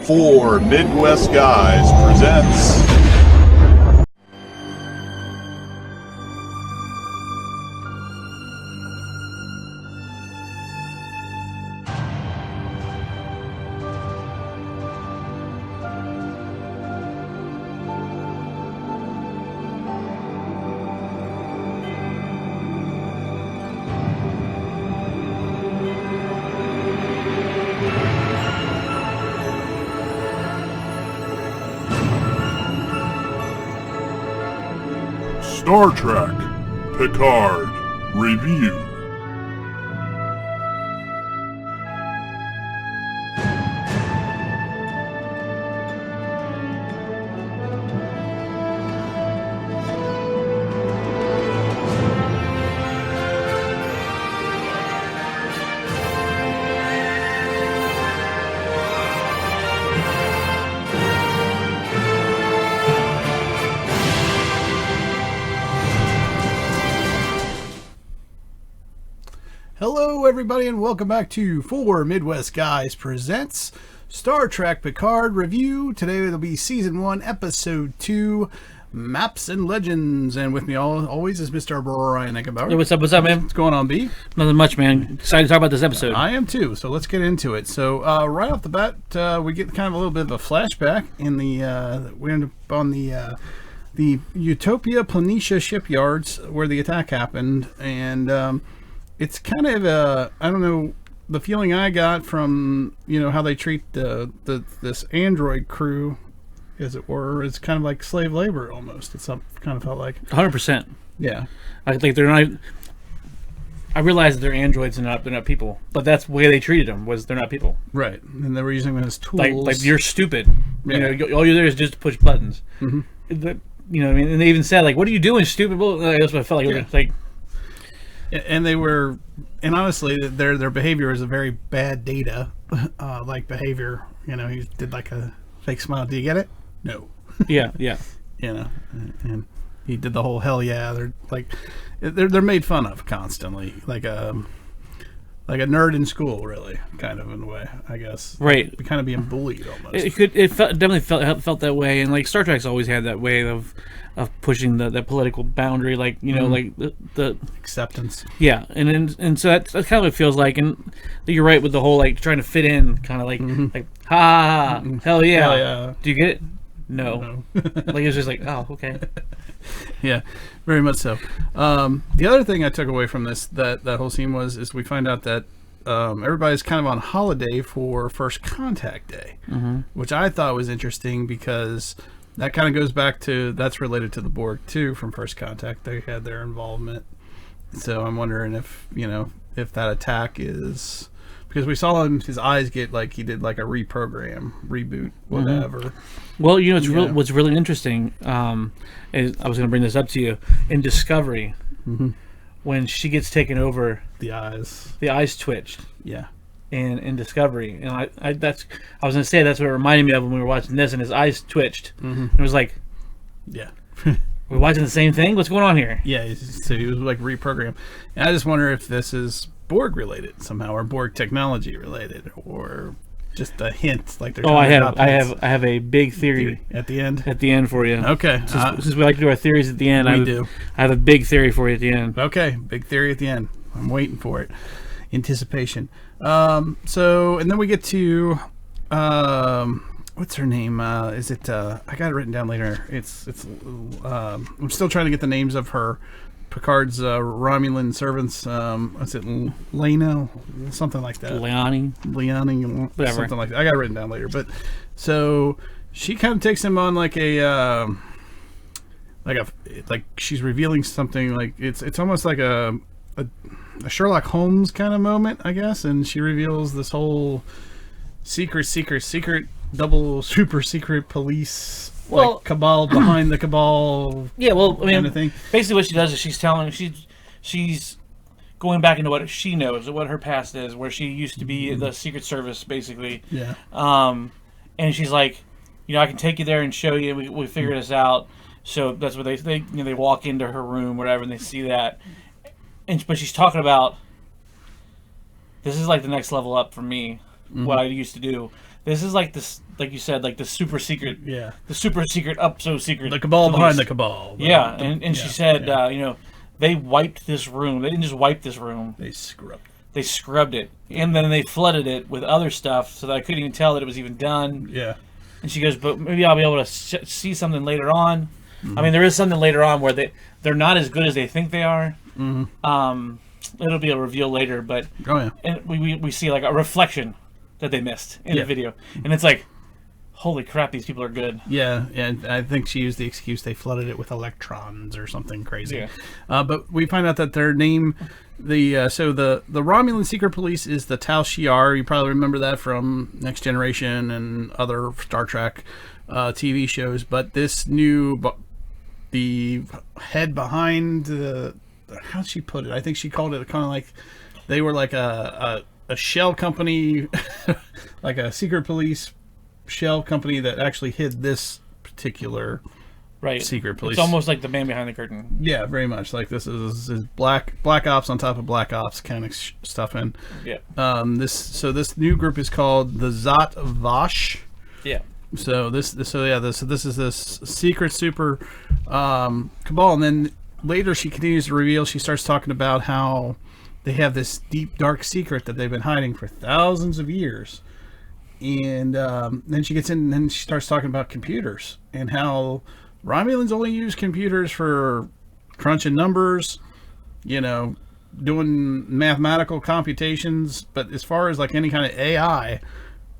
Four Midwest Guys presents Star Trek Picard Review. Hello everybody and welcome back to Four Midwest Guys Presents Star Trek Picard Review. Today it'll be Season 1, Episode 2, Maps and Legends. And with me always is Mr. Brian Eckenbauer. Hey, what's up, man? What's going on, B? Nothing much, man. Excited to talk about this episode. I am too, so let's get into it. So right off the bat, we get kind of a little bit of a flashback in the, we end up on the Utopia Planitia shipyards where the attack happened, and it's kind of I don't know, the feeling I got from, you know, how they treat this android crew, as it were, is kind of like slave labor almost. It's kind of felt like 100%. Yeah. I think they're not. I realize that they're androids and they're not people, but that's the way they treated them. Was they're not people, right? And they were using them as tools. Like you're stupid. Yeah. You know, all you're there is just to push buttons. Mm-hmm. You know what I mean? And they even said, like, "What are you doing, stupid?" Well, that's what I felt like. Yeah. Like. And they were, and honestly, their behavior is a very bad data, like behavior. You know, he did like a fake smile. Do you get it? No. Yeah. You know, and he did the whole hell yeah. They're like, they're made fun of constantly, like a nerd in school, really, kind of in a way, I guess. Right. Kind of being bullied almost. Definitely felt that way, and like Star Trek's always had that way of pushing that political boundary, like, you know, like the acceptance. Yeah, and so that's kind of what it feels like, and you're right with the whole like trying to fit in, kind of like like ha hell yeah. Hell yeah. Do you get it? No. Like it's just like, oh, okay. Yeah, very much so. The other thing I took away from that whole scene is we find out that everybody's kind of on holiday for First Contact Day, which I thought was interesting because that kind of goes back to, that's related to the Borg too from First Contact. They had their involvement. So I'm wondering if, you know, if that attack is, because we saw his eyes get like, he did like a reboot, whatever. Well, you know, what's really interesting, is, I was going to bring this up to you, in Discovery, when she gets taken over, the eyes twitched. Yeah. In Discovery, and I was going to say that's what it reminded me of when we were watching this, and his eyes twitched. And it was like, yeah. We're watching the same thing? What's going on here? Yeah, so he was like reprogrammed. And I just wonder if this is Borg related somehow, or Borg technology related, or just a hint. Like they're I have a big theory at the end. At the end for you. Okay. Since we like to do our theories at the end, I have a big theory for you at the end. Okay, big theory at the end. I'm waiting for it. Anticipation. So, and then we get to what's her name? Is it? I got it written down later. It's. I'm still trying to get the names of her, Picard's Romulan servants. What's it? Lena, something like that. Leonie, whatever. Something like that. I got it written down later. But so she kind of takes him on like like she's revealing something. Like it's almost like a Sherlock Holmes kind of moment, I guess, and she reveals this whole secret double super secret police, like cabal behind the cabal. Yeah, well, I mean, kind of thing. Basically what she does is she's going back into what she knows, what her past is, where she used to be the Secret Service, basically. Yeah. And she's like, you know, I can take you there and show you. We figure this out. So that's what they walk into her room, whatever, and they see that. But she's talking about, this is like the next level up for me, what I used to do. This is like this, like you said, like the super secret. Yeah. The super secret so secret. The cabal police. behind the cabal. Yeah, and she said, they wiped this room. They didn't just wipe this room. They scrubbed it. They scrubbed it, and then they flooded it with other stuff, so that I couldn't even tell that it was even done. Yeah. And she goes, but maybe I'll be able to see something later on. I mean, there is something later on where they're not as good as they think they are. It'll be a reveal later, but and we see like a reflection that they missed in the video, and it's like, holy crap, these people are good. Yeah, and I think she used the excuse they flooded it with electrons or something crazy. Yeah. But we find out that their name, the Romulan secret police is the Tal Shiar. You probably remember that from Next Generation and other Star Trek TV shows. But this the head behind the, how'd she put it? I think she called it kind of like they were like a shell company, like a secret police shell company that actually hid this particular secret police. It's almost like the man behind the curtain. Yeah, very much. Like this is black ops on top of black ops kind of stuff. And this new group is called the Zat Vash. Yeah. So this is this secret super cabal, and then later she continues to reveal. She starts talking about how they have this deep dark secret that they've been hiding for thousands of years. And then she gets in and then she starts talking about computers and how Romulans only use computers for crunching numbers, doing mathematical computations. But as far as like any kind of AI,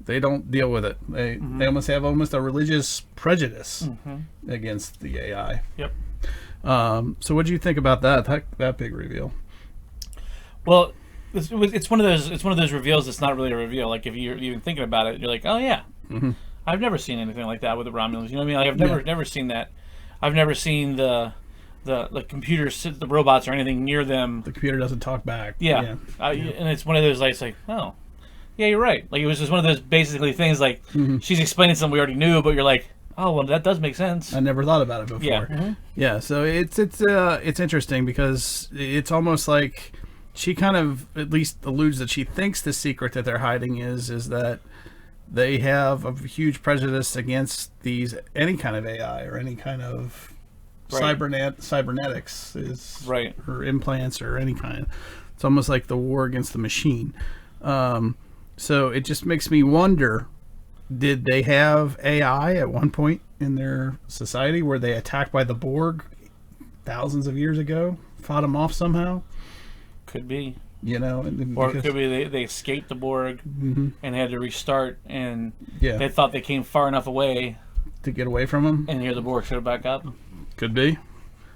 they don't deal with it. They almost have a religious prejudice against the AI. Yep. So what do you think about that big reveal? Well, it's one of those reveals that's not really a reveal. Like if you're even thinking about it, you're like, oh yeah, I've never seen anything like that with the Romulans. You know what I mean? Like I've never seen that. I've never seen the computers, the robots, or anything near them. The computer doesn't talk back. Yeah. And it's one of those like, oh, yeah, you're right. Like it was just one of those basically things like she's explaining something we already knew, but you're like, oh well, that does make sense. I never thought about it before. Yeah. Yeah. So it's interesting because it's almost like she kind of at least alludes that she thinks the secret that they're hiding is that they have a huge prejudice against any kind of AI or any kind of cybernetics or implants or any kind. It's almost like the war against the machine. So it just makes me wonder, did they have AI at one point in their society? Were they attacked by the Borg thousands of years ago? Fought them off somehow? Could be. Or it could be they escaped the Borg and had to restart, and they thought they came far enough away to get away from them, and here the Borg showed back up. Could be.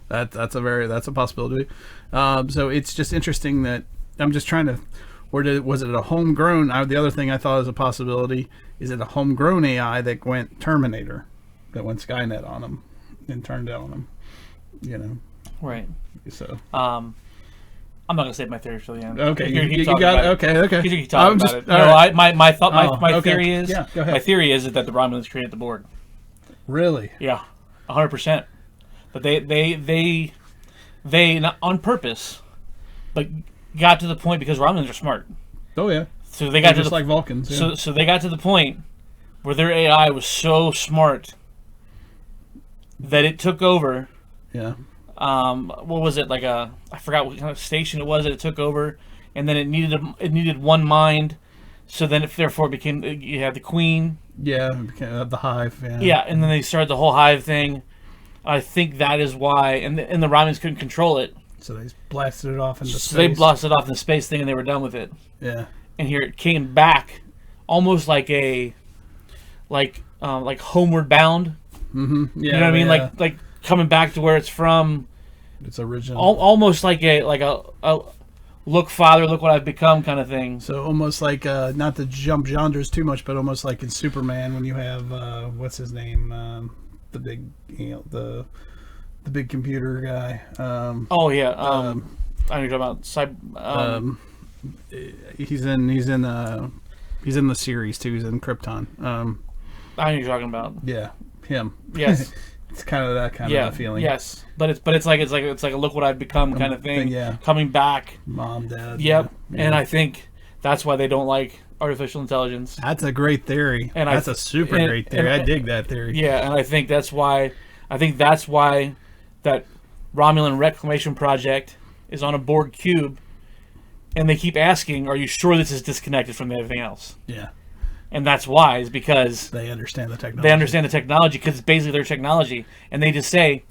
That's a possibility. So it's just interesting that I'm just trying to. Was it a homegrown? The other thing I thought was a possibility is it a homegrown AI that went Terminator, that went Skynet on them and turned it on them. Right. So. I'm not gonna save my theory for the end. Okay, you got it. Okay. You keep talking about it. No, my theory is go ahead. My theory is that the Romulans created the Borg. Really? Yeah, 100%. But they not on purpose, but got to the point because Romulans are smart. Oh yeah. So they got just like Vulcans. Yeah. So they got to the point where their AI was so smart that it took over. Yeah. What was it, like I forgot what kind of station it was that it took over, and then it needed one mind, so then it therefore became, you had the queen. Yeah, it became the hive. Yeah, and then they started the whole hive thing. I think that is why, and the Romulans couldn't control it. So they blasted it off into space. So they blasted off in the space thing, and they were done with it. Yeah. And here it came back, almost like Homeward Bound. Mm-hmm. Yeah. You know what I mean? Yeah. Like coming back to where it's from. It's original. Almost like a look, father, look what I've become kind of thing. So almost like not to jump genres too much, but almost like in Superman when you have what's his name, the big the big computer guy. Oh yeah. I know you're talking about he's in the series too. He's in Krypton. I know you're talking about. Yeah, him. Yes. It's kind of that kind of a feeling. Yes, but it's like a look what I've become kind of thing. Yeah. Coming back. Mom, dad. Yep. Yeah. And I think that's why they don't like artificial intelligence. That's a great theory. And that's a super great theory. I dig that theory. Yeah, and I think that's why that Romulan Reclamation Project is on a Borg cube, and they keep asking, "Are you sure this is disconnected from everything else?" Yeah. And that's why, is because they understand the technology. They understand the technology because it's basically their technology, and they just say,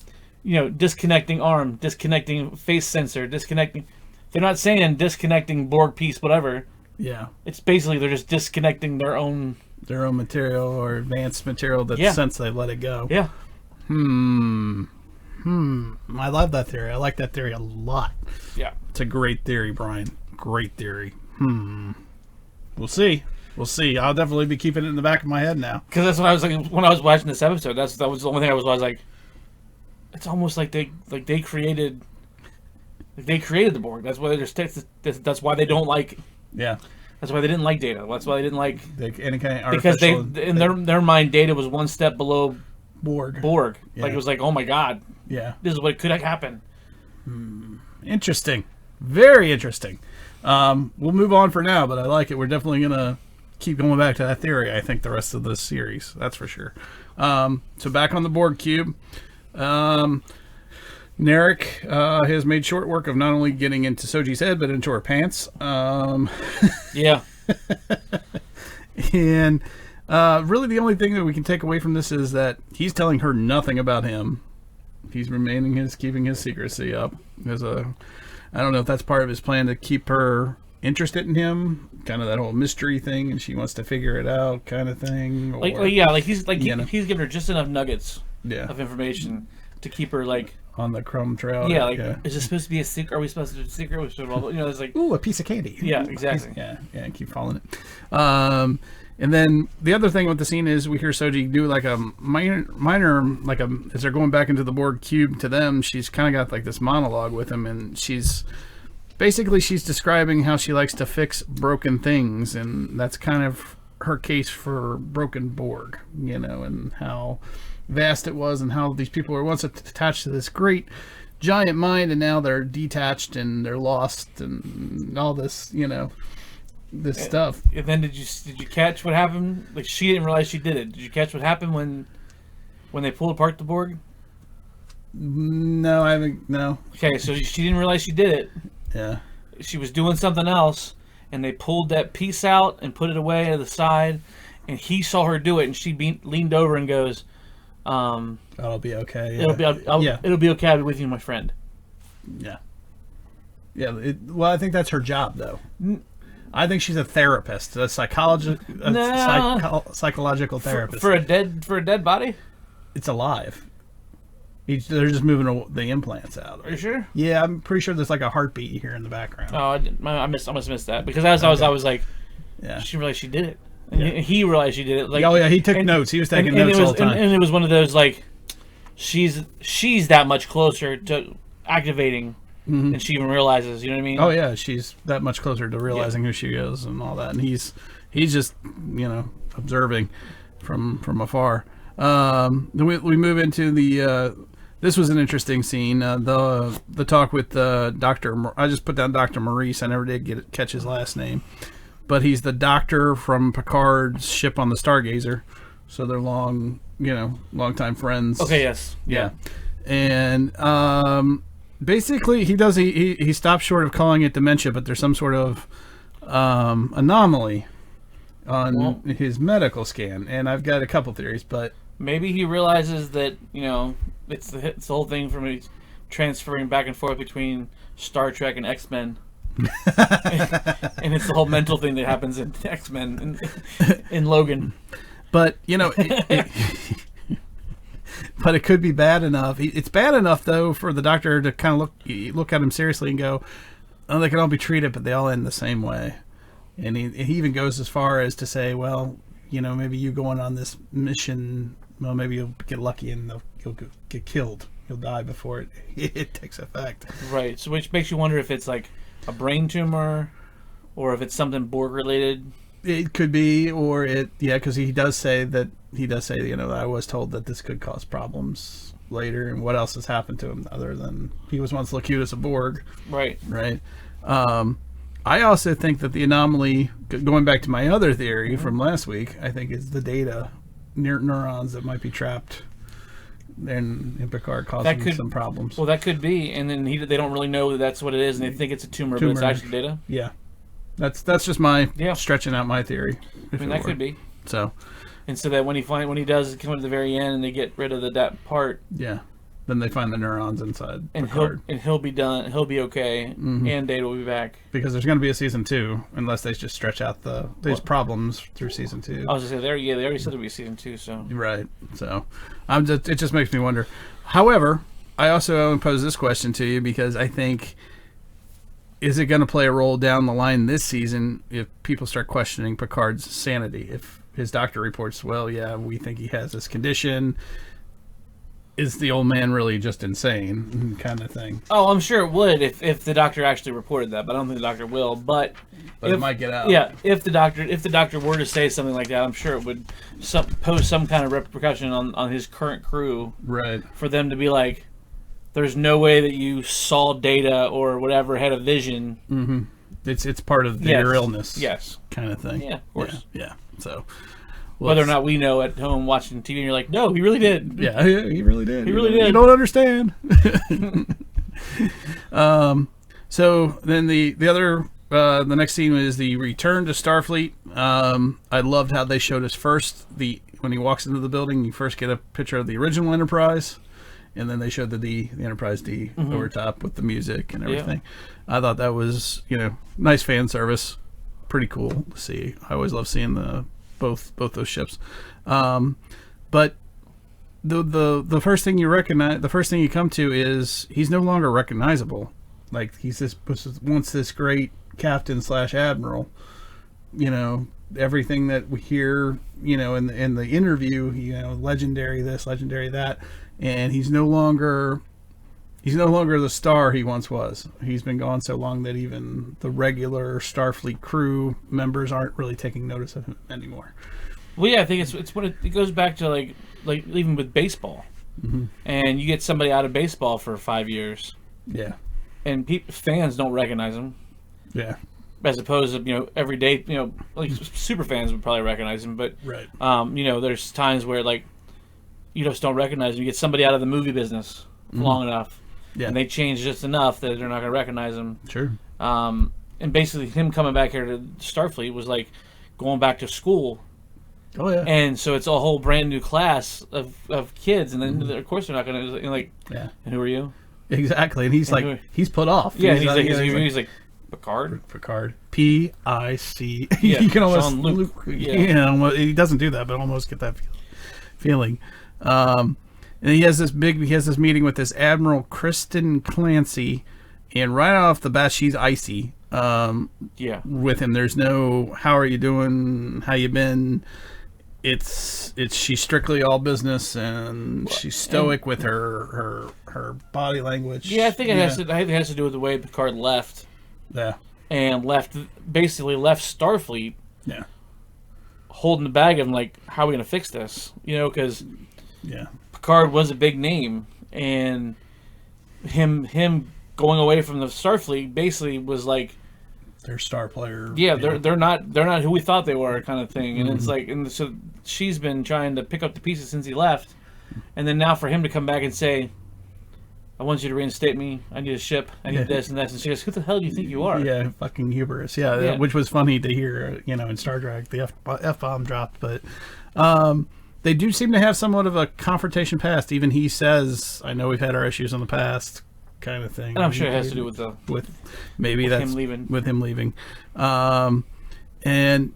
disconnecting arm, disconnecting face sensor, disconnecting. They're not saying disconnecting Borg piece, whatever. Yeah. It's basically they're just disconnecting their own material or advanced material that since they let it go. Yeah. I love that theory. I like that theory a lot. Yeah. It's a great theory, Brian. Great theory. We'll see. I'll definitely be keeping it in the back of my head now. Because that's what I was like when I was watching this episode. That was the only thing I was like, it's almost like they created the Borg. That's why that's why they don't like. Yeah. That's why they didn't like Data. That's why they didn't like any kind of because their mind Data was one step below Borg. Yeah. Like it was like, oh my god. Yeah. This is what could happen. Interesting. Very interesting. We'll move on for now, but I like it. We're definitely gonna keep going back to that theory, I think, the rest of this series. That's for sure. So back on the Borg cube. Narek has made short work of not only getting into Soji's head, but into her pants. Yeah. And really the only thing that we can take away from this is that he's telling her nothing about him. He's keeping his secrecy up. I don't know if that's part of his plan to keep her interested in him, kind of that whole mystery thing, and she wants to figure it out, kind of thing. He's giving her just enough nuggets of information to keep her on the crumb trail. Yeah, is this supposed to be a secret? Are we supposed to do a secret? It's like ooh, a piece of candy. Yeah, exactly. Yeah, keep following it. And then the other thing with the scene is we hear Soji do like a minor as they're going back into the Borg cube to them, she's kind of got this monologue with him, and she's describing how she likes to fix broken things, and that's kind of her case for broken Borg, and how vast it was, and how these people were once attached to this great giant mind, and now they're detached and they're lost, and all this, this stuff. And then did you catch what happened? Like, she didn't realize she did it. Did you catch what happened when they pulled apart the Borg? No, I haven't. No. Okay, so she didn't realize she did it. Yeah. She was doing something else, and they pulled that piece out and put it away to the side, and he saw her do it, and she leaned over and goes, "That'll be okay. Yeah. It'll be okay. I'll be with you, my friend." Yeah. Yeah. Well, I think that's her job, though. I think she's a therapist, a psychological therapist. For a dead body? It's alive. They're just moving the implants out. Are you sure? Yeah, I'm pretty sure there's a heartbeat you hear in the background. Oh, I must have missed that, because I was like, yeah, she realized she did it, and he realized she did it. He took notes. He was taking notes all the time, and it was one of those she's that much closer to activating. Mm-hmm. And she even realizes, you know what I mean? Oh yeah, she's that much closer to realizing who she is and all that. And he's just observing from afar. Then we move into the. This was an interesting scene. The talk with Dr. I just put down Dr. Maurice. I never did catch his last name, but he's the doctor from Picard's ship on the Stargazer. So they're long-time friends. Okay. Yes. Yeah. And basically, he stops short of calling it dementia, but there's some sort of anomaly on his medical scan, and I've got a couple theories, but maybe he realizes that it's the whole thing from transferring back and forth between Star Trek and X-Men, and it's the whole mental thing that happens in X-Men in Logan. But but it could be bad enough. It's bad enough, though, for the doctor to kind of look at him seriously and go, "Oh, they can all be treated, but they all end the same way." And he even goes as far as to say, "Well, maybe you going on this mission, well, maybe you'll get lucky and you'll get killed. You'll die before it takes effect." Right. So, which makes you wonder if it's like a brain tumor, or if it's something Borg related. It could be, or because he does say, I was told that this could cause problems later, and what else has happened to him other than he was once Locutus a Borg. Right. Right. I also think that the anomaly going back to my other theory from last week, I think is the data neurons that might be trapped in Picard causing some problems. Well, that could be, and then they don't really know that that's what it is, and they think it's a tumor. But it's actually data. Yeah, that's just my stretching out my theory. I mean, that could be. So, and so that when he does come to the very end and they get rid of that part, then they find the neurons inside and Picard. he'll be done. He'll be okay, and Data will be back. Because there's going to be a season 2, unless they just stretch out these problems through season 2. I was going to say, they already said there'll be season 2, so. Right. So, it just makes me wonder. However, I also pose this question to you because I think, is it going to play a role down the line this season if people start questioning Picard's sanity? If his doctor reports, well, yeah, we think he has this condition. Is the old man really just insane, kind of thing? Oh, I'm sure it would if the doctor actually reported that, but I don't think the doctor will. But it might get out. Yeah, if the doctor were to say something like that, I'm sure it would pose some kind of repercussion on his current crew. Right. For them to be like, there's no way that you saw Data or whatever had a vision. Mm-hmm. It's part of your illness. Yes. Kind of thing. Yeah, of course. Yeah. So. Whether or not we know at home watching TV, and you're like, no, he really did. Yeah, he really did. He really did. You don't understand. So then the other the next scene is the return to Starfleet. I loved how they showed us first when he walks into the building, you first get a picture of the original Enterprise, and then they showed the Enterprise D over top with the music and everything. Yeah. I thought that was nice fan service, pretty cool to see. I always love seeing both those ships, but the first thing you recognize, the first thing you come to is he's no longer recognizable. Like he's once this great captain / admiral. Everything that we hear, in the interview, legendary this, legendary that, and he's no longer the star he once was. He's been gone so long that even the regular Starfleet crew members aren't really taking notice of him anymore. Well, yeah, I think it's when it goes back to like even with baseball, and you get somebody out of baseball for 5 years, and fans don't recognize him, as opposed to every day, like super fans would probably recognize him, but there's times where like you just don't recognize him. You get somebody out of the movie business long enough. Yeah. And they change just enough that they're not going to recognize him. Sure. And basically him coming back here to Starfleet was like going back to school. Oh, yeah. And so it's a whole brand new class of kids. And then, of course, they're not going to, and who are you? Exactly. And he's he's put off. Yeah, he's like Picard? Picard. P-I-C. You can almost... Luke. He doesn't do that, but almost get that feeling. And he has this meeting with this Admiral Kristen Clancy, and right off the bat she's icy. With him, there's no "How are you doing? How you been?" She's strictly all business, and she's stoic with her body language. Yeah, I think it has to do with the way Picard left. Yeah, and basically left Starfleet. Yeah, holding the bag of like, how are we gonna fix this? Because Picard was a big name, and him going away from the Starfleet basically was like their star player. Yeah, they're not who we thought they were, kind of thing. And it's like, and so she's been trying to pick up the pieces since he left, and then now for him to come back and say, "I want you to reinstate me. I need a ship. I need this and that," and she goes, "Who the hell do you think you are?" Yeah, fucking hubris. Yeah, which was funny to hear. In Star Trek, the F-bomb dropped, but. They do seem to have somewhat of a confrontation past. Even he says, "I know we've had our issues in the past," kind of thing. And I'm sure it has to do with him leaving.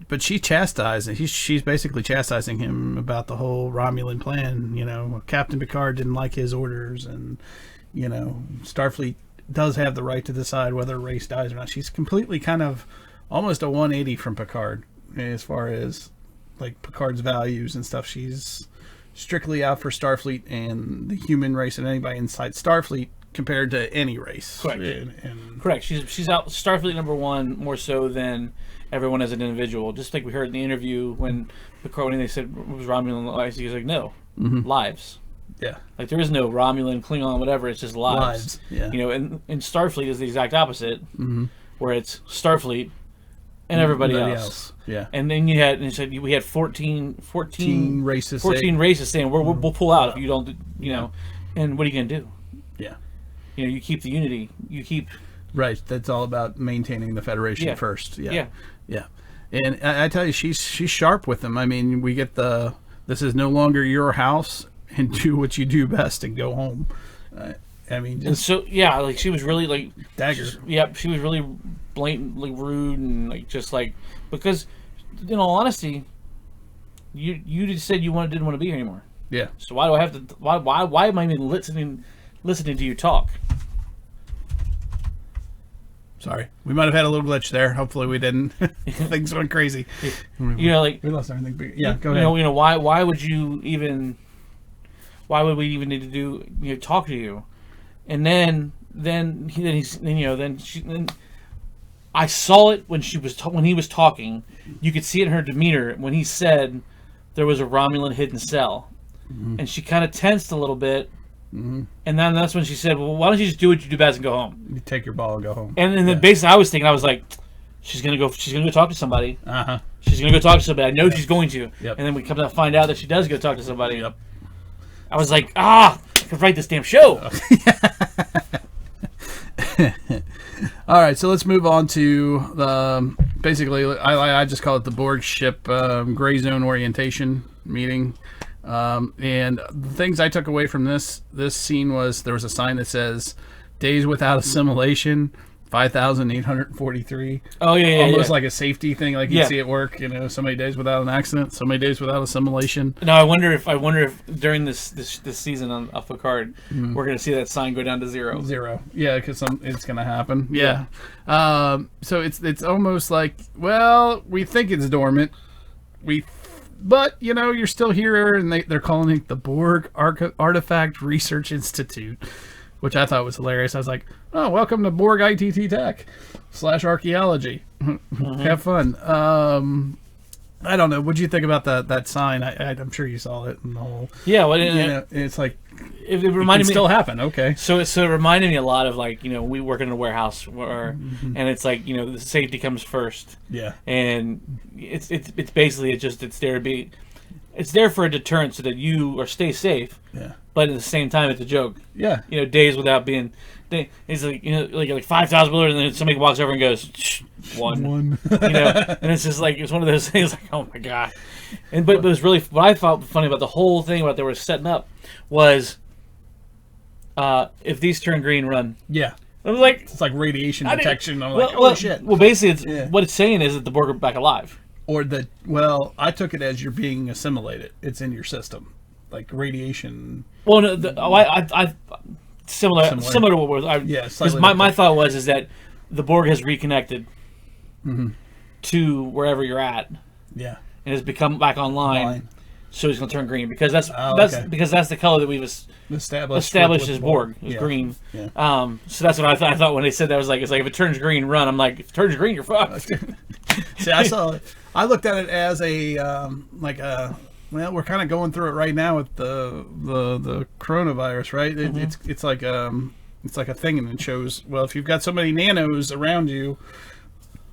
But she chastised. She's basically chastising him about the whole Romulan plan. Captain Picard didn't like his orders, and Starfleet does have the right to decide whether a race dies or not. She's completely kind of almost a 180 from Picard as far as. Like Picard's values and stuff. She's strictly out for Starfleet and the human race and anybody inside Starfleet compared to any race. Correct. Correct. She's out Starfleet number one more so than everyone as an individual. Just like we heard in the interview when Picard, when they said it was Romulan lives, he was like, no, lives. Yeah. Like there is no Romulan, Klingon, whatever. It's just lives. Yeah. And Starfleet is the exact opposite, where it's Starfleet. and everybody else. Yeah. And then you said we had 14 races. 14 races saying we'll pull out if you don't, know. And what are you going to do? Yeah. You keep the unity. You keep. Right. That's all about maintaining the Federation first. Yeah. Yeah. And I tell you, she's sharp with them. I mean, we get this is no longer your house, and do what you do best and go home. I mean, and so like she was really like dagger. She was really blatantly rude and like just like because, in all honesty, you just said you didn't want to be here anymore. Yeah. So why do I have to? Why am I even listening to you talk? Sorry, we might have had a little glitch there. Hopefully, we didn't. Things went crazy. Like we lost everything. But yeah, go ahead. Why would you even? Why would we even need to do talk to you? And then I saw it when he was talking. You could see it in her demeanor when he said there was a Romulan hidden cell, and she kind of tensed a little bit. Mm-hmm. And then that's when she said, "Well, why don't you just do what you do best and go home? You take your ball and go home." And then basically, I was like, "She's gonna go talk to somebody. She's gonna go talk to somebody. I know she's going to." Yep. And then we come to find out that she does go talk to somebody. Yep. I was like, I could write this damn show. All right, so let's move on to basically, I just call it the Borg ship gray zone orientation meeting. And the things I took away from this scene was there was a sign that says days without assimilation, 5,843. Oh yeah, almost like a safety thing, like you see at work. So many days without an accident, so many days without assimilation. Now I wonder if during this season on Picard, we're going to see that sign go down to zero. Yeah, because it's going to happen. Yeah. So it's almost like, well, we think it's dormant. But, you're still here, and they're calling it the Borg Artifact Research Institute, which I thought was hilarious. I was like, oh, welcome to Borg ITT Tech / archaeology. Have fun. I don't know. What'd you think about that sign? I'm sure you saw it in the whole... Yeah, well, it's like... It reminded me... still happen, okay. So it reminded me a lot of, like, we work in a warehouse, and it's like, the safety comes first. Yeah. And it's basically, it's there to be... It's there for a deterrent so that you stay safe. Yeah. But at the same time, it's a joke. Yeah. Days without being... It's like, like 5,000 below, and then somebody walks over and goes, shh, one. And it's just like, it's one of those things like, oh my God. But it was really, what I found funny about the whole thing about they were setting up was, if these turn green, run. Yeah. I was like, it's like radiation detection. I'm like, holy shit. Well, basically, what it's saying is that the Borg are back alive. Or I took it as you're being assimilated. It's in your system. Like radiation. Well, no, Similar to what was my thought was that the Borg has reconnected to wherever you're at, and has become back online. So he's going to turn green because that's the color that we've established as Borg. It's green. Yeah. So that's what I thought when they said that. It's like if it turns green, run. I'm like, if it turns green, you're fucked. See, I looked at it as well, we're kind of going through it right now with the coronavirus, right? It's like a thing, and it shows, well, if you've got so many nanos around you,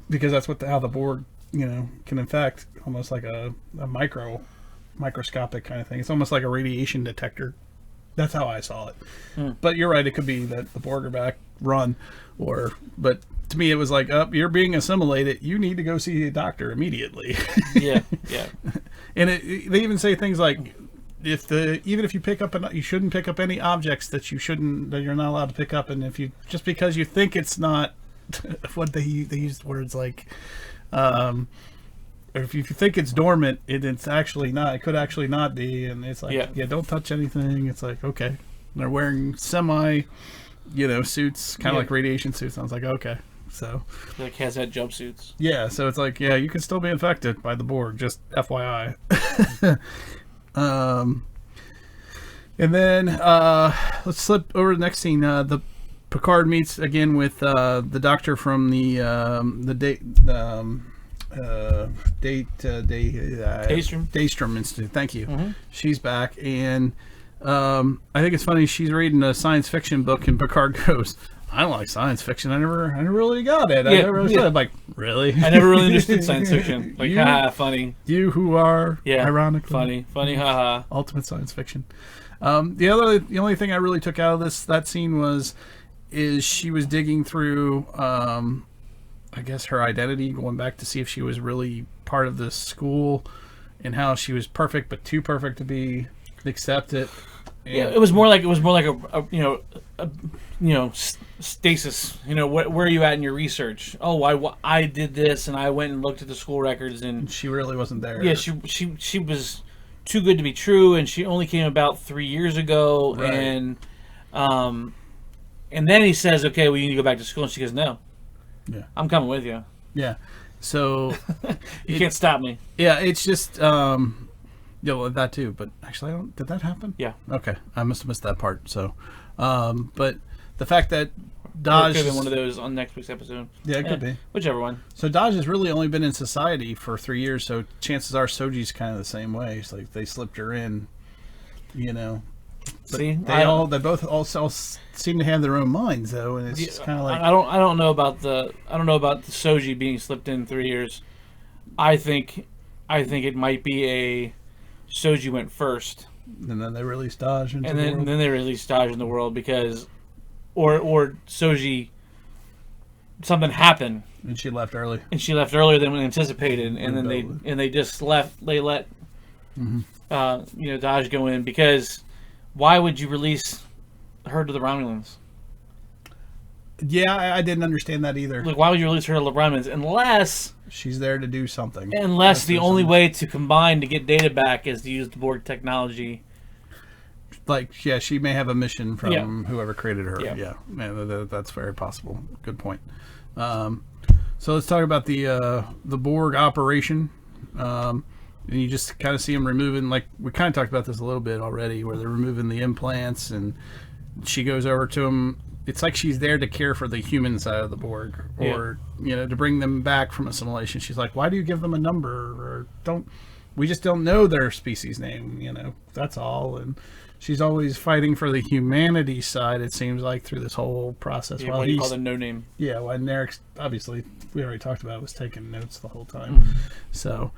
because that's how the Borg, can infect, almost like a microscopic kind of thing. It's almost like a radiation detector. That's how I saw it. But you're right, it could be that the Borg are back, run, but to me it was like, you're being assimilated, you need to go see a doctor immediately. Yeah. And they even say things like, even if you pick up, you shouldn't pick up any objects that you're not allowed to pick up, and just because you think it's not, what they used words like, or if you think it's dormant, it's actually not. It could actually not be, and it's like, don't touch anything. It's like, okay, and they're wearing semi, suits, kind of like radiation suits. I was like, okay. So, like hazmat jumpsuits. Yeah, so it's like, you can still be infected by the Borg, just FYI. And then let's slip over to the next scene. The Picard meets again with the doctor from the Daystrom Institute. Thank you. Mm-hmm. She's back, and I think it's funny. She's reading a science fiction book, and Picard goes, I don't like science fiction. I never really got it. I never really said, like, really? I never really understood science fiction. Like, haha, funny. You who are, ironically. Funny, haha. Ultimate science fiction. The only thing I really took out of that scene is she was digging through, I guess, her identity, going back to see if she was really part of this school and how she was perfect, but too perfect to be accepted. Yeah, it was more like a stasis. Where are you at in your research? Oh, I did this, and I went and looked at the school records, and she really wasn't there. Yeah, she was too good to be true, and she only came about 3 years ago, right. And then he says, "Okay, well, you need to go back to school," and she goes, "No, I'm coming with you." Yeah, so you can't stop me. Yeah, it's just. That too, but actually, did that happen? Yeah. Okay, I must have missed that part. So, but the fact that Daj could have been one of those on next week's episode. Yeah, it could be. Whichever one. So Daj has really only been in society for 3 years, so chances are Soji's kind of the same way. It's like they slipped her in, But see, they both also seem to have their own minds, though, and it's just kind of like I don't know about the Soji being slipped in 3 years. I think it might be a Soji went first, and then they released Daj into the world. And then they released Daj in the world because, or Soji, something happened, and she left early, than we anticipated, and then they just left. They let, Daj go in because why would you release her to the Romulans? Yeah, I didn't understand that either. Like, why would you release her to the Romulans unless she's there to do something? Unless the only way to combine to get data back is to use the Borg technology. Like, yeah, she may have a mission from whoever created her. Yeah, that's very possible. Good point. So let's talk about the Borg operation. And you just kind of see them removing, like we kind of talked about this a little bit already, where they're removing the implants, and she goes over to them. It's like she's there to care for the human side of the Borg, or to bring them back from assimilation. She's like, "Why do you give them a number? Or we just don't know their species name? That's all." And she's always fighting for the humanity side. It seems like through this whole process. Yeah, what do you call them? No name. Yeah, well, Eric's obviously we already talked about was taking notes the whole time. So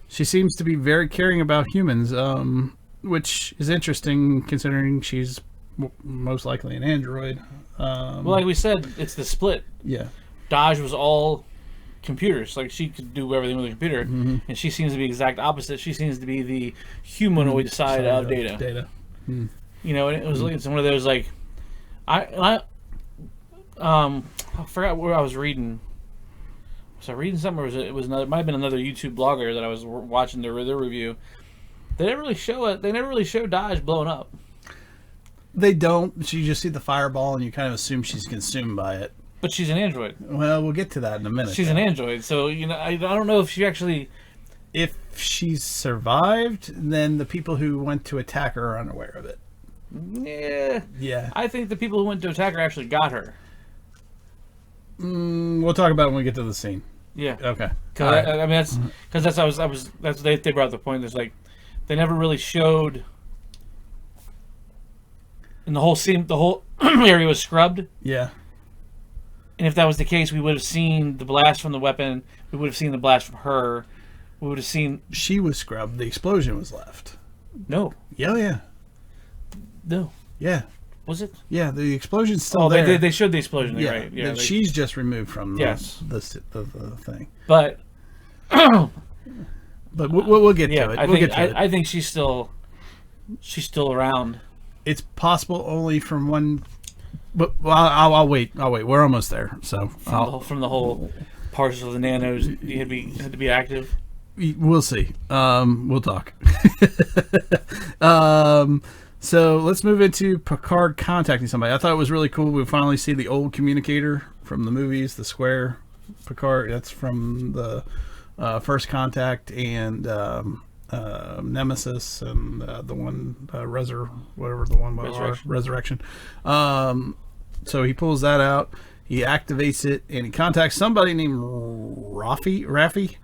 she seems to be very caring about humans, which is interesting considering she's most likely an android. Well, like we said, it's the split. Yeah. Daj was all computers. Like, she could do everything with a computer. And she seems to be the exact opposite. She seems to be the humanoid side of Data. And it was it's one of those, like, I forgot where I was reading. Was I reading something, or it might have been another YouTube blogger that I was watching their review. They never really show it. They never really show Daj blowing up. They don't. So you just see the fireball, and you kind of assume she's consumed by it. But she's an android. Well, we'll get to that in a minute. She's an android, so I don't know if she actually. If she's survived, then the people who went to attack her are unaware of it. Yeah. I think the people who went to attack her actually got her. We'll talk about it when we get to the scene. Yeah. Okay. I mean, that's because that's they brought up the point. There's like they never really showed. And the whole scene, the whole area was scrubbed. Yeah. And if that was the case, we would have seen the blast from the weapon. We would have seen the blast from her. We would have seen. She was scrubbed. The explosion was left. No. Yeah. No. Yeah. Was it? Yeah, the explosion's still there. They showed the explosion. Yeah. Right. Yeah. She's just removed from the thing. But. But we'll get to it. I think she's still around. It's possible only from one. But I'll wait. We're almost there. So from the whole parcel of the nanos, you had to be active. We'll see. We'll talk. So let's move into Picard contacting somebody. I thought it was really cool. We finally see the old communicator from the movies, the square Picard. That's from the First Contact and Nemesis and the one Resurrection. So he pulls that out. He activates it and he contacts somebody named Raffi.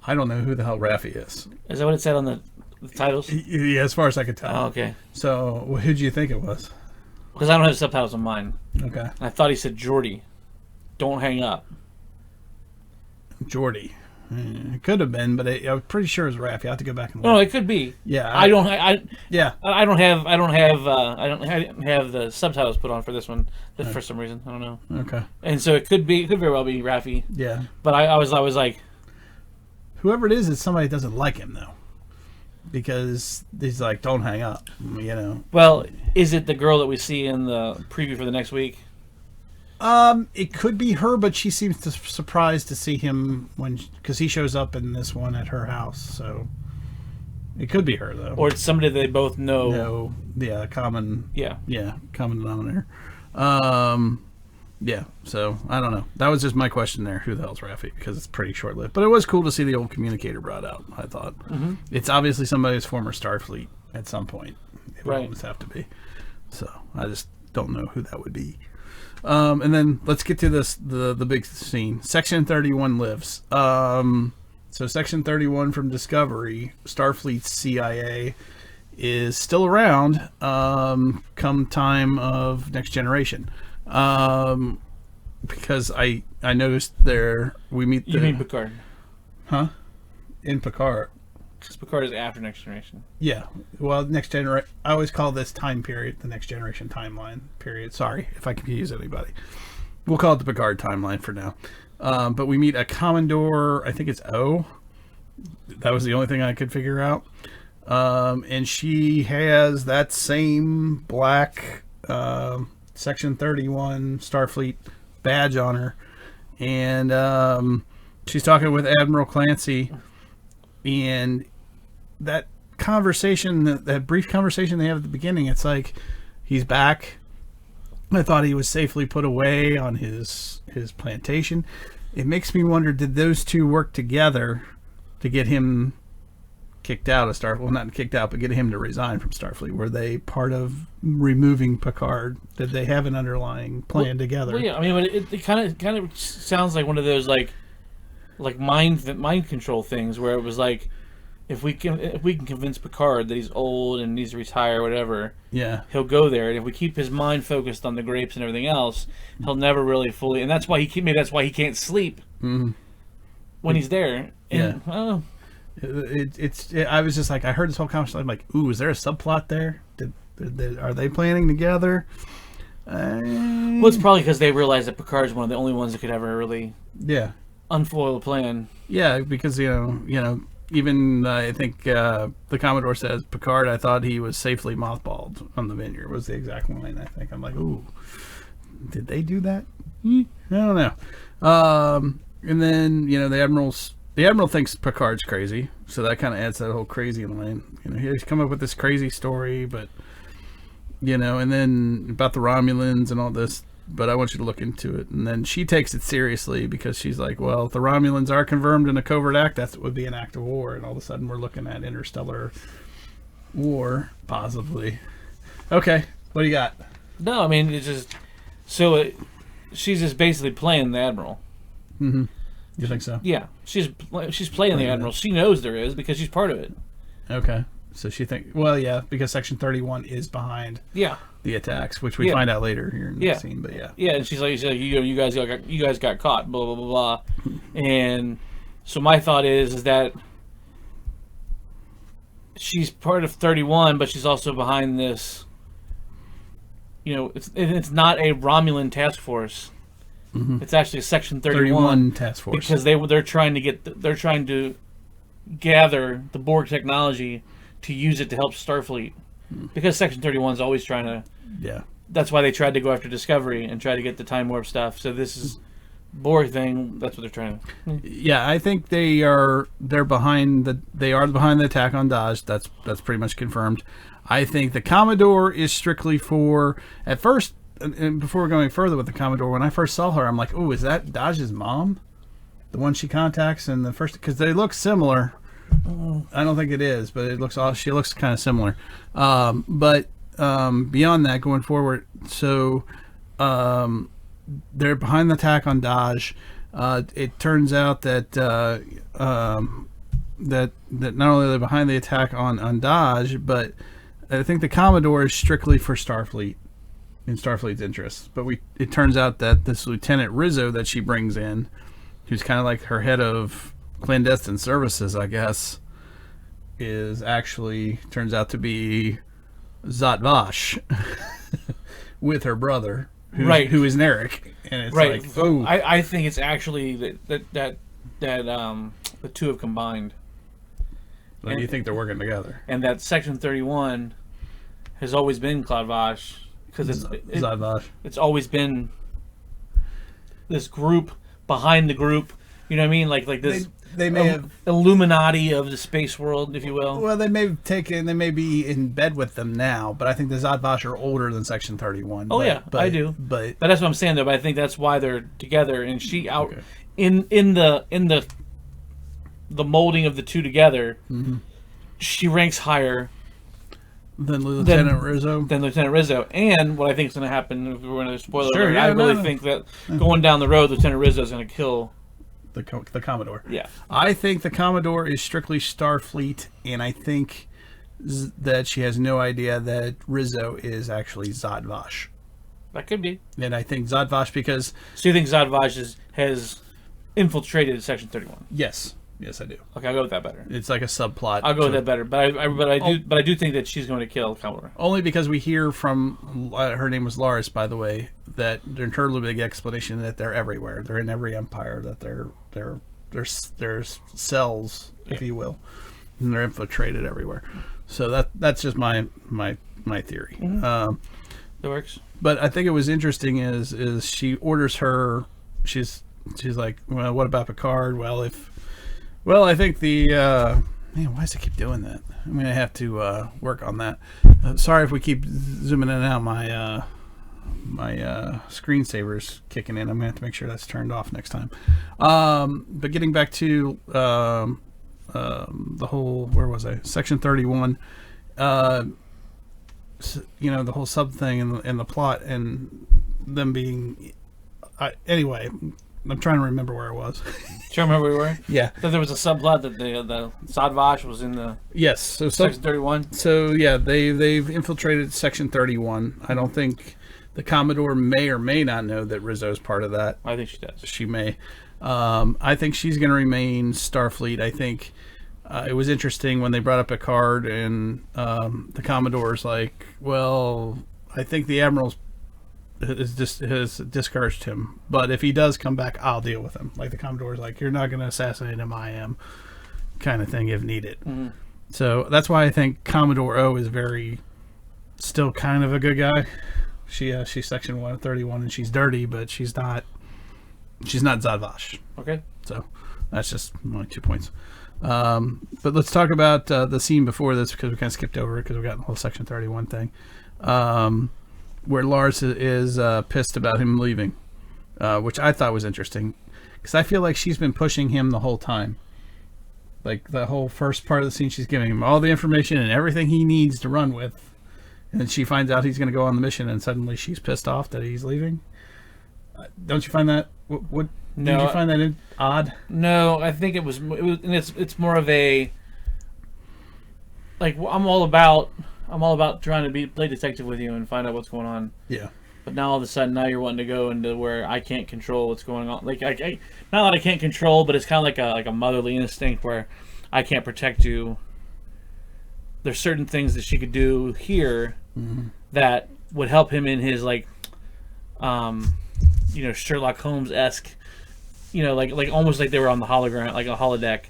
I don't know who the hell Raffi is. Is that what it said on the titles? Yeah, as far as I could tell. Oh, okay. So who do you think it was? Because I don't have subtitles on mine. Okay. And I thought he said Geordie. Don't hang up. Geordie. It could have been, but I was pretty sure it was Raffi. I have to go back and look. No, it could be. Yeah. I don't have the subtitles put on for this one for some reason. I don't know. Okay. And so it could very well be Raffi. Yeah. But I was like, whoever it is somebody that doesn't like him though, because he's like, don't hang up, you know. Well, is it the girl that we see in the preview for the next week? It could be her, but she seems surprised to see him because he shows up in this one at her house. So it could be her though, or it's somebody they both know. No, yeah, common denominator. Yeah, so I don't know. That was just my question there. Who the hell's Raffi? Because it's pretty short lived, but it was cool to see the old communicator brought out. I thought it's obviously somebody's former Starfleet at some point. It would always have to be. So I just don't know who that would be. And then let's get to the big scene. Section 31 lives. So Section 31 from Discovery, Starfleet's CIA, is still around come time of Next Generation. Because I noticed we meet You mean Picard? Huh? In Picard. Because Picard is after Next Generation. Yeah. Well, Next Generation. I always call this time period the Next Generation timeline period. Sorry if I confuse anybody. We'll call it the Picard timeline for now. But we meet a Commodore. I think it's O. That was the only thing I could figure out. And she has that same black Section 31 Starfleet badge on her. And she's talking with Admiral Clancy. And that conversation, that brief conversation they have at the beginning, it's like he's back. I thought he was safely put away on his plantation. It makes me wonder, did those two work together to get him kicked out of Starfleet? Well, not kicked out, but get him to resign from Starfleet. Were they part of removing Picard? Did they have an underlying plan together? Well, yeah. I mean, it kind of sounds like one of those like mind control things where it was like, if we can convince Picard that he's old and needs to retire or whatever, yeah, he'll go there. And if we keep his mind focused on the grapes and everything else, he'll never really fully. And that's why he can't sleep when he's there. And, yeah. I was just like, I heard this whole conversation. I'm like, ooh, is there a subplot there? Are they planning together? Well, it's probably because they realized that Picard's one of the only ones that could ever really unfoil a plan. Yeah, because you know. Even I think the Commodore says, Picard, I thought he was safely mothballed on the Vineyard, was the exact line, I think. I'm like, ooh, did they do that? I don't know. And then, the Admiral thinks Picard's crazy, so that kind of adds to that whole crazy line. He's come up with this crazy story, but, and then about the Romulans and all this, but I want you to look into it. And then she takes it seriously because she's like, well, if the Romulans are confirmed in a covert act, that would be an act of war. And all of a sudden we're looking at interstellar war, possibly. Okay, what do you got? No, I mean, it's just... she's just basically playing the Admiral. Mm-hmm. You think so? Yeah, she's playing the Admiral. She knows there is because she's part of it. Okay. So she because Section 31 is behind the attacks, which we find out later here in the scene. But yeah, and she's like, you guys got caught, blah blah blah blah, and so my thought is that she's part of 31, but she's also behind this. It's not a Romulan task force. Mm-hmm. It's actually a Section 31 task force because they're trying to gather the Borg technology to use it to help Starfleet, because Section 31 is always trying to. Yeah. That's why they tried to go after Discovery and try to get the time warp stuff. So this is Borg thing. That's what they're trying to. Yeah, I think they're behind the attack on Dahj. That's pretty much confirmed. I think the Commodore is strictly for, at first, and before going further with the Commodore, when I first saw her, I'm like, oh, is that Dahj's mom? The one she contacts in the first, because they look similar. I don't think it is, but she looks kind of similar. But beyond that, going forward, so they're behind the attack on Dahj. It turns out that that not only are they behind the attack on Dahj, but I think the Commodore is strictly for Starfleet. in Starfleet's interests. But it turns out that this Lieutenant Rizzo that she brings in, who's kind of like her head of clandestine services, I guess, is actually turns out to be Zhat Vash with her brother, who is Narek. And it's right. like, oh. I think it's actually that the two have combined. Well, do you think they're working together? And that Section 31 has always been Zhat Vash, because Zhat Vash. It's always been this group behind the group. You know what I mean? Like this. They may have Illuminati of the space world, if you will. Well, they may be in bed with them now, but I think the Zhat Vash are older than Section 31. Oh, yeah, I do. But that's what I'm saying, though. But I think that's why they're together, and she in the molding of the two together, she ranks higher than Lieutenant Rizzo. And what I think is going to happen, if we're going to spoil it, I really think that going down the road, Lieutenant Rizzo is going to kill the Commodore. Yeah. I think the Commodore is strictly Starfleet, and I think that she has no idea that Rizzo is actually Zhat Vash. That could be. And I think Zhat Vash because... So you think Zhat Vash has infiltrated Section 31? Yes. Yes, I do. Okay, I'll go with that better. It's like a subplot. I'll go with that better, but I do think that she's going to kill Commodore. Only because we hear from her name was Laris, by the way, that there's her little big explanation that they're everywhere. They're in every empire. That they're cells, if you will, and they're infiltrated everywhere. So that's just my theory. That works. But I think it was interesting is she orders her. She's like, well, what about Picard? Well, I think the... man, why does it keep doing that? I'm going to have to work on that. Sorry if we keep zooming in and out. My screensaver's kicking in. I'm going to have to make sure that's turned off next time. But getting back to the whole... Where was I? Section 31. The whole sub thing and the plot and them being... anyway... I'm trying to remember where I was. Do you remember where we were? Yeah. That there was a subplot that the Zhat Vash was in the Section 31. So yeah, they've infiltrated Section 31. I don't think the Commodore may or may not know that Rizzo's part of that. I think she does. She may. I think she's going to remain Starfleet. I think it was interesting when they brought up Picard and the Commodore's like, well, I think the Admiral's has discouraged him, but if he does come back, I'll deal with him. Like the Commodore's like, you're not going to assassinate him, I am, kind of thing if needed. So that's why I think Commodore O is still kind of a good guy. She's Section 131 and she's dirty, but she's not Zhat Vash. Okay. So that's just my 2 points. But let's talk about the scene before this, because we kind of skipped over it because we got the whole Section 31 thing. Where Lars is pissed about him leaving, which I thought was interesting, because I feel like she's been pushing him the whole time. Like the whole first part of the scene, she's giving him all the information and everything he needs to run with, and then she finds out he's going to go on the mission, and suddenly she's pissed off that he's leaving. Don't you find that? What no, did you find that odd? No, I think it was, and it's more of a like I'm all about trying to play detective with you and find out what's going on. Yeah. But now all of a sudden, now you're wanting to go into where I can't control what's going on. Like I not that I can't control, but it's kind of like a motherly instinct where I can't protect you. There's certain things that she could do here that would help him in his Sherlock Holmes-esque, like almost like they were on the hologram, like a holodeck,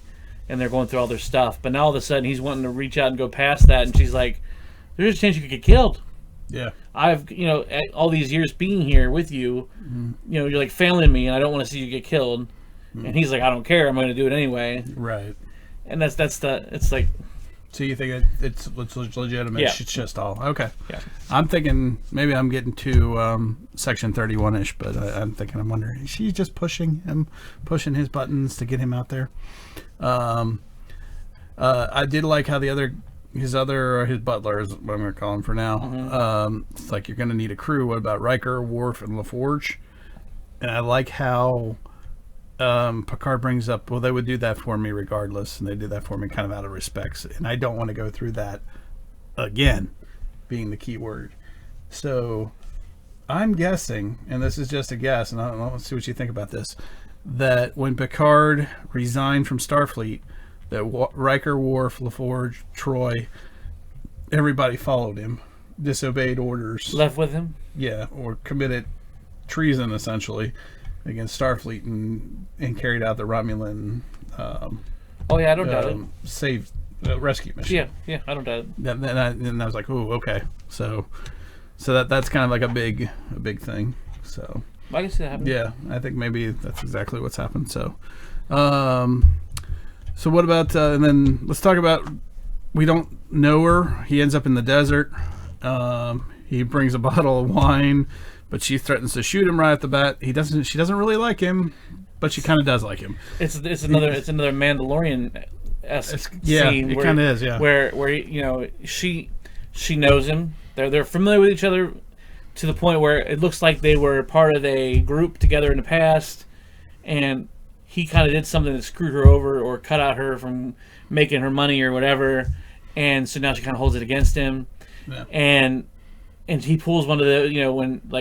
and they're going through all their stuff. But now all of a sudden he's wanting to reach out and go past that, and she's like, there's a chance you could get killed. Yeah. I've, all these years being here with you, you're like failing me, and I don't want to see you get killed. And he's like, I don't care. I'm going to do it anyway. Right. And it's like. So you think it's legitimate? Yeah. It's just all okay. Yeah. I'm thinking maybe I'm getting too Section 31-ish, but I'm wondering, is she just pushing his buttons to get him out there? I did like how his butler is what I'm going to call him for now. It's like, you're going to need a crew. What about Riker, Worf, and LaForge? And I like how Picard brings up, well, they would do that for me regardless, and they did that for me kind of out of respects, and I don't want to go through that again, being the key word. So I'm guessing, and this is just a guess, and I don't know, let's see what you think about this, that when Picard resigned from Starfleet, that Riker, Worf, LaForge, Troy, everybody followed him, disobeyed orders. Left with him? Yeah, or committed treason, essentially, against Starfleet and carried out the Romulan I don't doubt it. Rescue mission. Yeah, I don't doubt it. And I was like, ooh, okay. So that's kind of like a big thing. So I can see that happening. yeah, I think maybe that's exactly what's happened. So, so what about and then let's talk about, we don't know her. He ends up in the desert. He brings a bottle of wine, but she threatens to shoot him right off the bat. She doesn't really like him, but she kind of does like him. It's another Mandalorian-esque yeah, scene. It kind of is, yeah. Where she knows him. They're familiar with each other to the point where it looks like they were part of a group together in the past, and he kind of did something that screwed her over or cut out her from making her money or whatever, and so now she kind of holds it against him. Yeah. And he pulls one of the,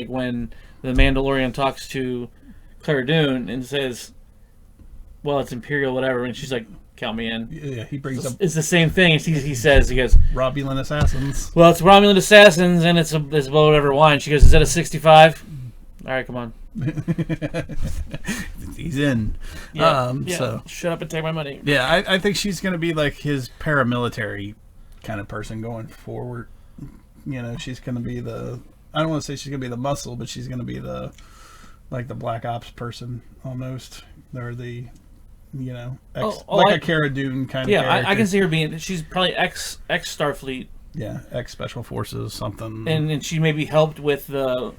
when the Mandalorian talks to Cara Dune and says, well, it's Imperial whatever, and she's like, count me in. Yeah, he brings up... It's the same thing. He goes... Romulan assassins. Well, it's Romulan assassins, and it's whatever wine. She goes, is that a 65? All right, come on. He's in. Yeah, So shut up and take my money. Yeah, I think she's going to be like his paramilitary kind of person going forward. She's going to be I don't want to say she's going to be the muscle, but she's going to be the Black Ops person almost. They're the, a Cara Dune kind of character. I can see her being, she's probably ex Starfleet. Yeah, ex Special Forces, something. And she maybe helped with the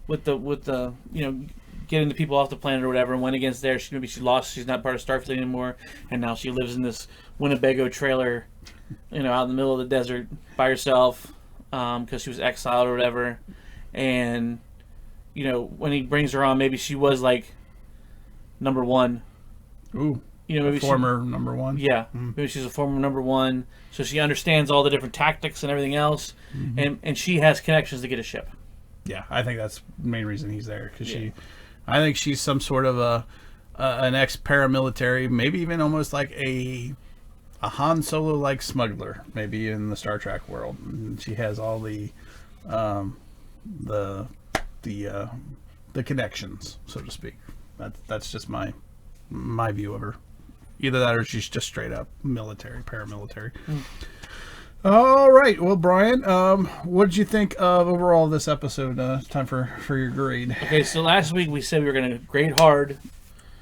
getting the people off the planet or whatever, and went against there. She lost. She's not part of Starfleet anymore, and now she lives in this Winnebago trailer, out in the middle of the desert by herself, because she was exiled or whatever. And when he brings her on, maybe she was like number one. Ooh, maybe former number one. Yeah, maybe she's a former number one, so she understands all the different tactics and everything else, and she has connections to get a ship. Yeah, I think that's the main reason he's there, because I think she's some sort of an ex-paramilitary, maybe even almost like a Han Solo-like smuggler, maybe in the Star Trek world. And she has all the connections, so to speak. That's just my view of her. Either that or she's just straight up military, paramilitary. All right. Well, Brian, what did you think of overall this episode? It's time for your grade. Okay, so last week we said we were going to grade hard.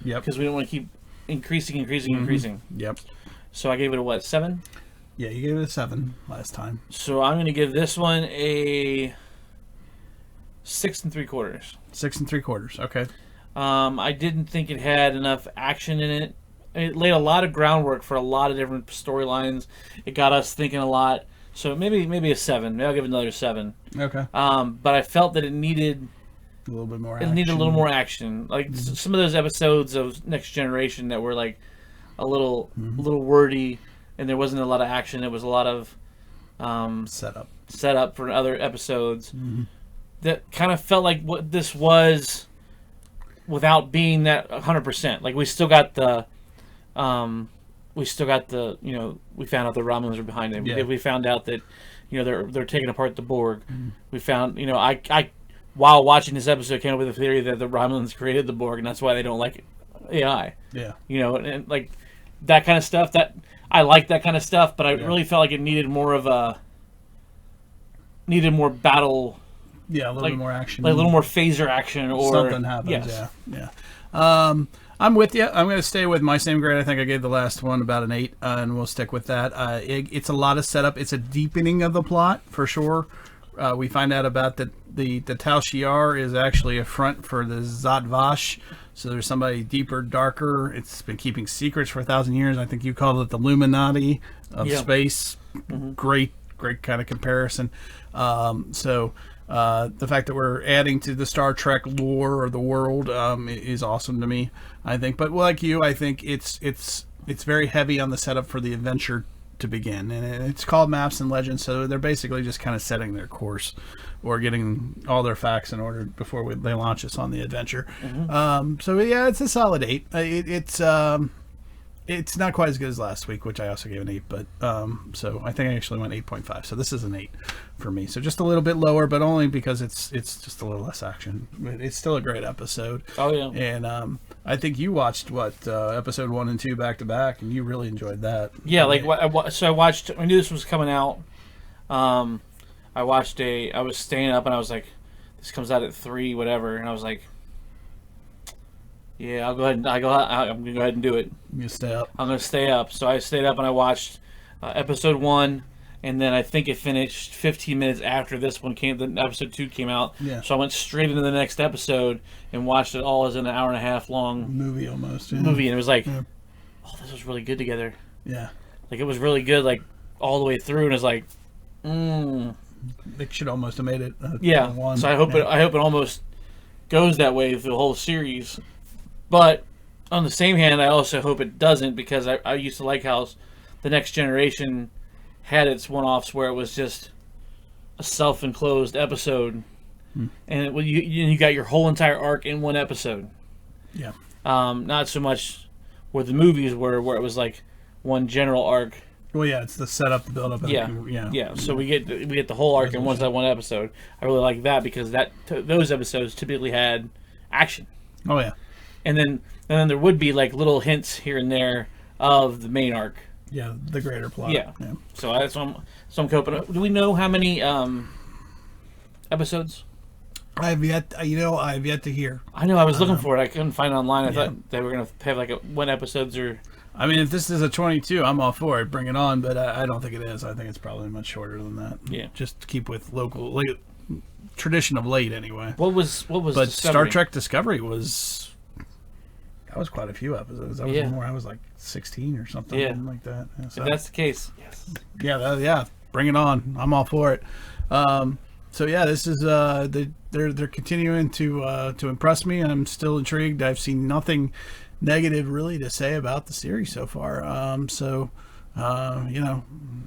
Yep. Because we don't want to keep increasing. Yep. So I gave it a 7? Yeah, you gave it a 7 last time. So I'm going to give this one a 6 3/4. 6 3/4. Okay. I didn't think it had enough action in it. It laid a lot of groundwork for a lot of different storylines. It got us thinking a lot. So maybe a 7. Maybe I'll give it another 7. Okay. But I felt that it needed a little bit more action. It needed a little more action. Like some of those episodes of Next Generation that were like a little wordy, and there wasn't a lot of action. It was a lot of setup for other episodes. That kind of felt like what this was without being that 100%. Like we still got the we found out the Romulans were behind it. Yeah. We found out that they're taking apart the Borg. We found I while watching this episode came up with a theory that the Romulans created the Borg, and that's why they don't like AI. Yeah. And like that kind of stuff. That I like that kind of stuff, but I really felt like it needed more battle. Yeah, a little bit more action. Like a little more phaser action or something happens. Yes. Yeah. I'm with you. I'm going to stay with my same grade. I think I gave the last one about an 8, and we'll stick with that. It's a lot of setup. It's a deepening of the plot, for sure. We find out about that the Tal Shiar is actually a front for the Zat Vash. So there's somebody deeper, darker. It's been keeping secrets for 1,000 years. I think you called it the Illuminati of space. Great kind of comparison. The fact that we're adding to the Star Trek lore or the world is awesome to me, I think. But like you, I think it's very heavy on the setup for the adventure to begin, and it's called Maps and Legends. So they're basically just kind of setting their course or getting all their facts in order before they launch us on the adventure. So yeah, it's a solid 8. It's not quite as good as last week, which I also gave an 8, but so I think I actually went 8.5. So this is an 8 for me. So just a little bit lower, but only because it's just a little less action. But it's still a great episode. Oh yeah. And I think you watched episode 1 and 2 back to back, and you really enjoyed that. Yeah, so I watched. I knew this was coming out. I was staying up, and I was like, "This comes out at 3, whatever," and I was like, "Yeah, I'll go ahead. I'm gonna go ahead and do it." You stay up. I'm gonna stay up. So I stayed up and I watched episode 1, and then I think it finished 15 minutes after this one came. The episode 2 came out. Yeah. So I went straight into the next episode and watched it all as an hour and a half long Movie almost. Yeah. movie, and it was like, oh, this was really good together. Yeah. Like it was really good, like all the way through, and it's like, They should almost have made it. Yeah. One. So I hope it almost goes that way through the whole series. But on the same hand, I also hope it doesn't, because I used to like how the Next Generation had its one-offs where it was just a self-enclosed episode, and you got your whole entire arc in one episode. Yeah. Not so much where the movies were, where it was like one general arc. Well, yeah, it's the setup, the build-up. Yeah. So we get the whole arc in one episode. I really like that because those episodes typically had action. Oh yeah. And then there would be like little hints here and there of the main arc. Yeah, the greater plot. Yeah. So that's what I'm hoping. Do we know how many episodes? I've yet to hear. I know. I was looking for it. I couldn't find it online. I thought they were going to have like one episodes or. I mean, if this is a 22, I'm all for it. Bring it on. But I don't think it is. I think it's probably much shorter than that. Yeah. Just to keep with local tradition of late, anyway. What was? But Discovery? Star Trek Discovery was. That was quite a few episodes. That was more. I was like 16 or something like that. Yeah, so. If that's the case, yes. Yeah. Bring it on. I'm all for it. So yeah, this is they're continuing to impress me. I'm still intrigued. I've seen nothing negative really to say about the series so far.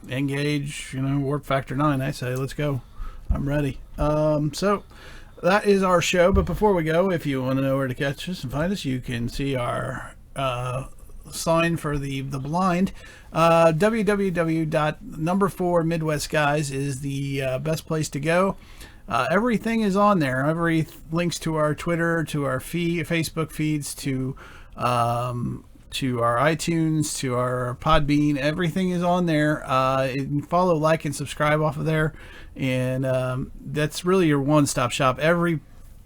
Engage. Warp Factor 9. I say let's go. I'm ready. So. That is our show, but before we go, if you want to know where to catch us and find us, you can see our sign for the blind. www.4midwestguys is the best place to go. Everything is on there. Every links to our Twitter, to our Facebook feeds, to our iTunes, to our Podbean. Everything is on there. You can follow, like, and subscribe off of there. And that's really your one-stop shop. Every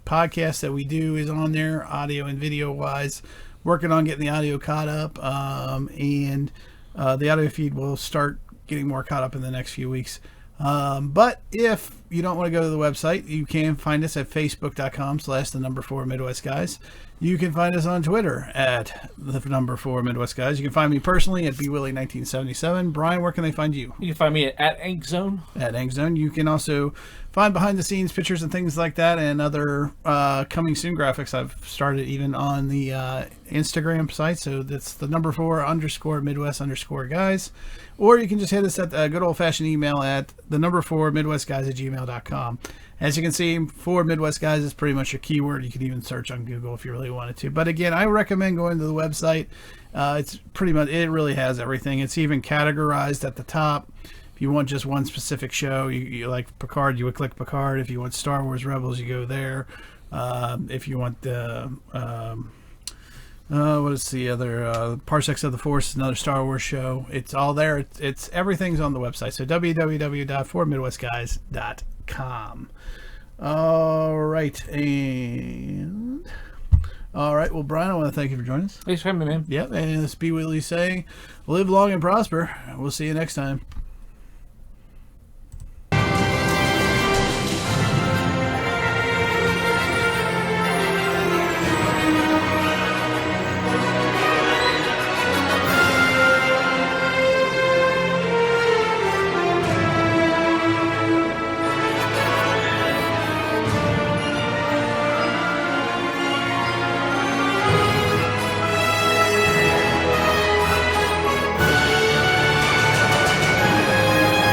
podcast that we do is on there, audio and video-wise. Working on getting the audio caught up. And the audio feed will start getting more caught up in the next few weeks. But if you don't want to go to the website, you can find us at facebook.com/4 Midwest Guys. You can find us on Twitter at 4 Midwest Guys. You can find me personally at bwilly1977. Brian, where can they find you? You can find me at Ankzone. At Ankzone. You can also find behind the scenes pictures and things like that, and other coming soon graphics I've started even on the Instagram site. So that's the 4 Midwest_Guys. Or you can just hit us at a good old-fashioned email at the 4 MidwestGuys@gmail.com. As you can see, 4 Midwest Guys is pretty much your keyword. You can even search on Google if you really wanted to. But again, I recommend going to the website. It's pretty much, it really has everything. It's even categorized at the top. If you want just one specific show, you like Picard, you would click Picard. If you want Star Wars Rebels, you go there. If you want the... what is the other Parsecs of the Force, another Star Wars show. It's all there. It's everything's on the website. So www.4midwestguys.com. All right, well, Brian, I want to thank you for joining us. Thanks for having me, man. Yep, and this be Willie saying, live long and prosper. We'll see you next time.